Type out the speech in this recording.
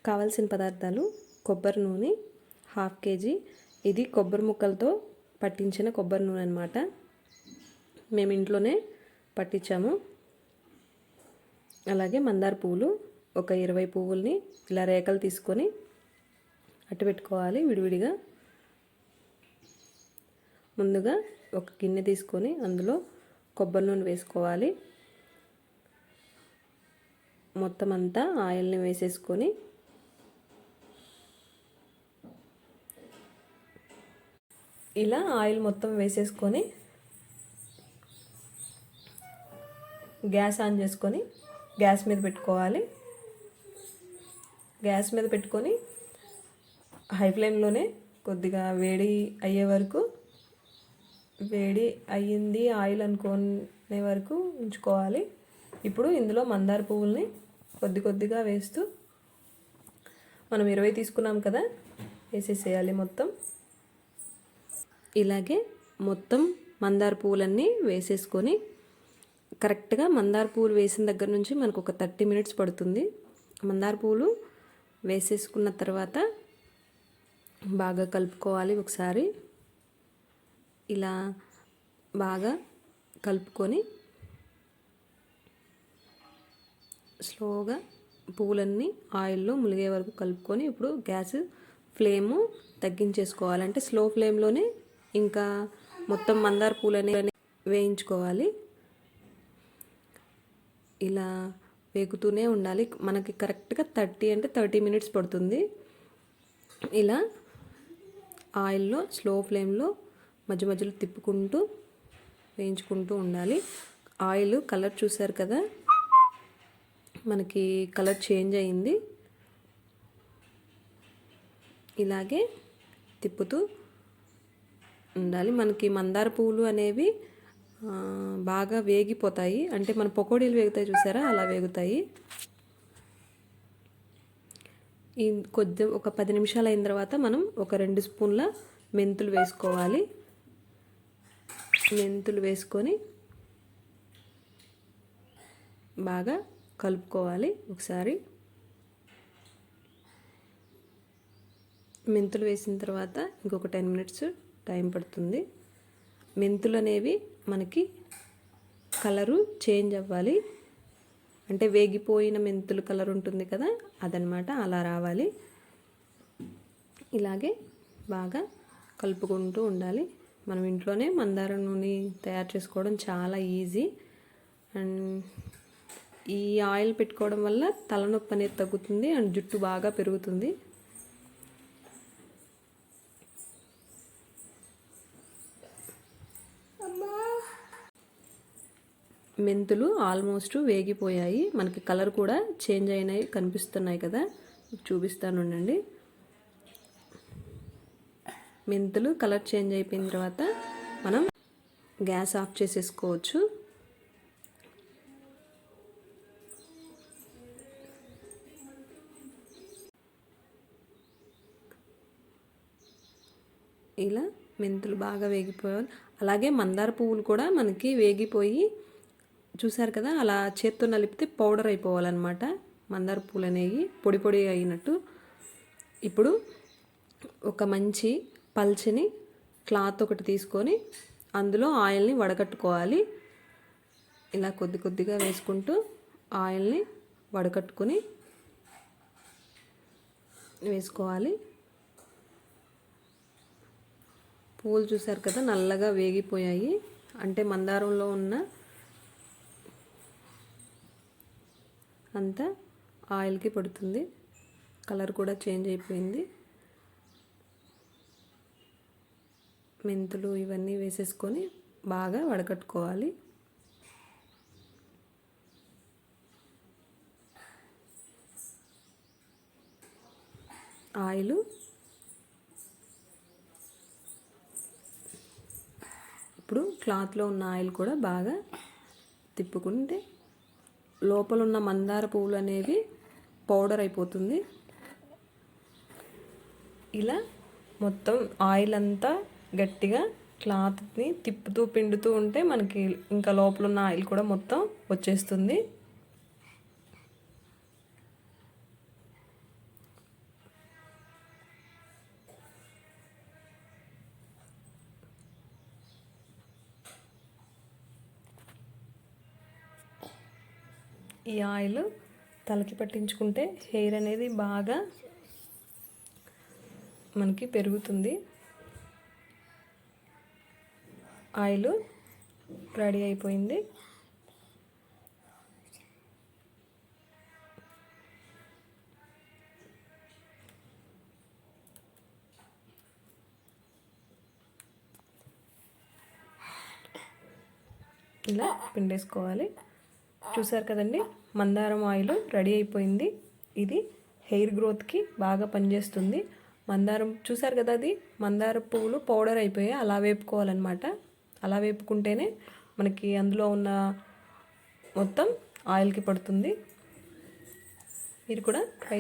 కావాల్సిన పదార్థాలు కొబ్బరి నూనె 1/2 kg. ఇది కొబ్బరి ముక్కలతో పట్టించిన కొబ్బరి నూనె అన్నమాట. మేము ఇంట్లోనే పట్టించాము. అలాగే మందార పువ్వులు ఒక 20 పువ్వుల్ని ఇలా రేకలు తీసుకొని అట్టు పెట్టుకోవాలి విడివిడిగా. ముందుగా ఒక గిన్నె తీసుకొని అందులో కొబ్బరి నూనె వేసుకోవాలి. మొత్తం అంతా ఆయిల్ని వేసేసుకొని ఇలా ఆయిల్ మొత్తం వేసేసుకొని గ్యాస్ ఆన్ చేసుకొని గ్యాస్ మీద పెట్టుకోవాలి. గ్యాస్ మీద పెట్టుకొని హై ఫ్లేమ్లోనే కొద్దిగా వేడి అయ్యే వరకు, వేడి అయ్యింది ఆయిల్ అనుకునే వరకు ఉంచుకోవాలి. ఇప్పుడు ఇందులో మందార పువ్వుల్ని కొద్ది కొద్దిగా వేస్తూ, మనం 20 తీసుకున్నాం కదా, వేసేసేయాలి మొత్తం. ఇలాగే మొత్తం మందార పువ్వులన్నీ వేసేసుకొని కరెక్ట్గా మందార పువ్వులు వేసిన దగ్గర నుంచి మనకు ఒక 30 minutes పడుతుంది. మందార పువ్వులు వేసేసుకున్న తర్వాత బాగా కలుపుకోవాలి. ఒకసారి ఇలా బాగా కలుపుకొని స్లోగా పువ్వులన్నీ ఆయిల్లో ములిగే వరకు కలుపుకొని ఇప్పుడు గ్యాస్ ఫ్లేము తగ్గించేసుకోవాలి. అంటే స్లో ఫ్లేమ్లోనే ఇంకా మొత్తం మందార పువ్వులని వేయించుకోవాలి. ఇలా వేగుతూనే ఉండాలి. మనకి కరెక్ట్గా 30 minutes పడుతుంది. ఇలా ఆయిల్లో స్లో ఫ్లేమ్లో మధ్య మధ్యలో తిప్పుకుంటూ వేయించుకుంటూ ఉండాలి. ఆయిల్ కలర్ చూసారు కదా, మనకి కలర్ చేంజ్ అయింది. ఇలాగే తిప్పుతూ ఉండాలి. మనకి మందార పువ్వులు అనేవి బాగా వేగిపోతాయి. అంటే మన పకోడీలు వేగుతాయి చూసారా, అలా వేగుతాయి. ఒక 10 నిమిషాలు అయిన తర్వాత మనం ఒక 2 స్పూన్ల మెంతులు వేసుకోవాలి. మెంతులు వేసుకొని బాగా కలుపుకోవాలి. ఒకసారి మెంతులు వేసిన తర్వాత ఇంకొక 10 minutes టైం పడుతుంది. మెంతులు అనేవి మనకి కలరు చేంజ్ అవ్వాలి. అంటే వేగిపోయిన మెంతులు కలర్ ఉంటుంది కదా, అదనమాట, అలా రావాలి. ఇలాగే బాగా కలుపుకుంటూ ఉండాలి. మనం ఇంట్లోనే మందార నూనె తయారు చేసుకోవడం చాలా ఈజీ. అండ్ ఈ ఆయిల్ పెట్టుకోవడం వల్ల తలనొప్పి అనేది తగ్గుతుంది అండ్ జుట్టు బాగా పెరుగుతుంది. మెంతులు ఆల్మోస్ట్ వేగిపోయాయి. మనకి కలర్ కూడా చేంజ్ అయినాయి, కనిపిస్తున్నాయి కదా, చూపిస్తాను ఉండండి. మెంతులు కలర్ చేంజ్ అయిపోయిన తర్వాత మనం గ్యాస్ ఆఫ్ చేసేసుకోవచ్చు. ఇలా మెంతులు బాగా వేగిపోయాయి. అలాగే మందార పువ్వులు కూడా మనకి వేగిపోయి చూసారు కదా, అలా చేత్తో నలిపితే పౌడర్ అయిపోవాలన్నమాట. మందార పువ్వులు అనేవి పొడి పొడి అయినట్టు. ఇప్పుడు ఒక మంచి పల్చని క్లాత్ ఒకటి తీసుకొని అందులో ఆయిల్ని వడకట్టుకోవాలి. ఇలా కొద్ది కొద్దిగా వేసుకుంటూ ఆయిల్ని వడకట్టుకొని వేసుకోవాలి. పువ్వులు చూసారు కదా, నల్లగా వేగిపోయాయి. అంటే మందారంలో ఉన్న అంతా ఆయిల్కి పడుతుంది. కలర్ కూడా చేంజ్ అయిపోయింది. మెంతులు ఇవన్నీ వేసేసుకొని బాగా వడకట్టుకోవాలి. ఆయిల్ ఇప్పుడు క్లాత్లో ఉన్న ఆయిల్ కూడా బాగా తిప్పుకుంటే లోపల ఉన్న మందార పువ్వులు అనేవి పౌడర్ అయిపోతుంది. ఇలా మొత్తం ఆయిల్ అంతా గట్టిగా క్లాత్ని తిప్పుతూ పిండుతూ ఉంటే మనకి ఇంకా లోపల ఉన్న ఆయిల్ కూడా మొత్తం వచ్చేస్తుంది. ఈ ఆయిల్ తలకి పట్టించుకుంటే హెయిర్ అనేది బాగా మనకి పెరుగుతుంది. ఆయిల్ రెడీ అయిపోయింది. ఇలా పిండేసుకోవాలి. చూసారు కదండి, మందారం ఆయిల్ రెడీ అయిపోయింది. ఇది హెయిర్ గ్రోత్కి బాగా పనిచేస్తుంది. మందారం చూసారు కదా, అది మందార పువ్వులు పౌడర్ అయిపోయాయి. అలా వేపుకోవాలన్నమాట. అలా వేపుకుంటేనే మనకి అందులో ఉన్న మొత్తం ఆయిల్కి పడుతుంది. మీరు కూడా ట్రై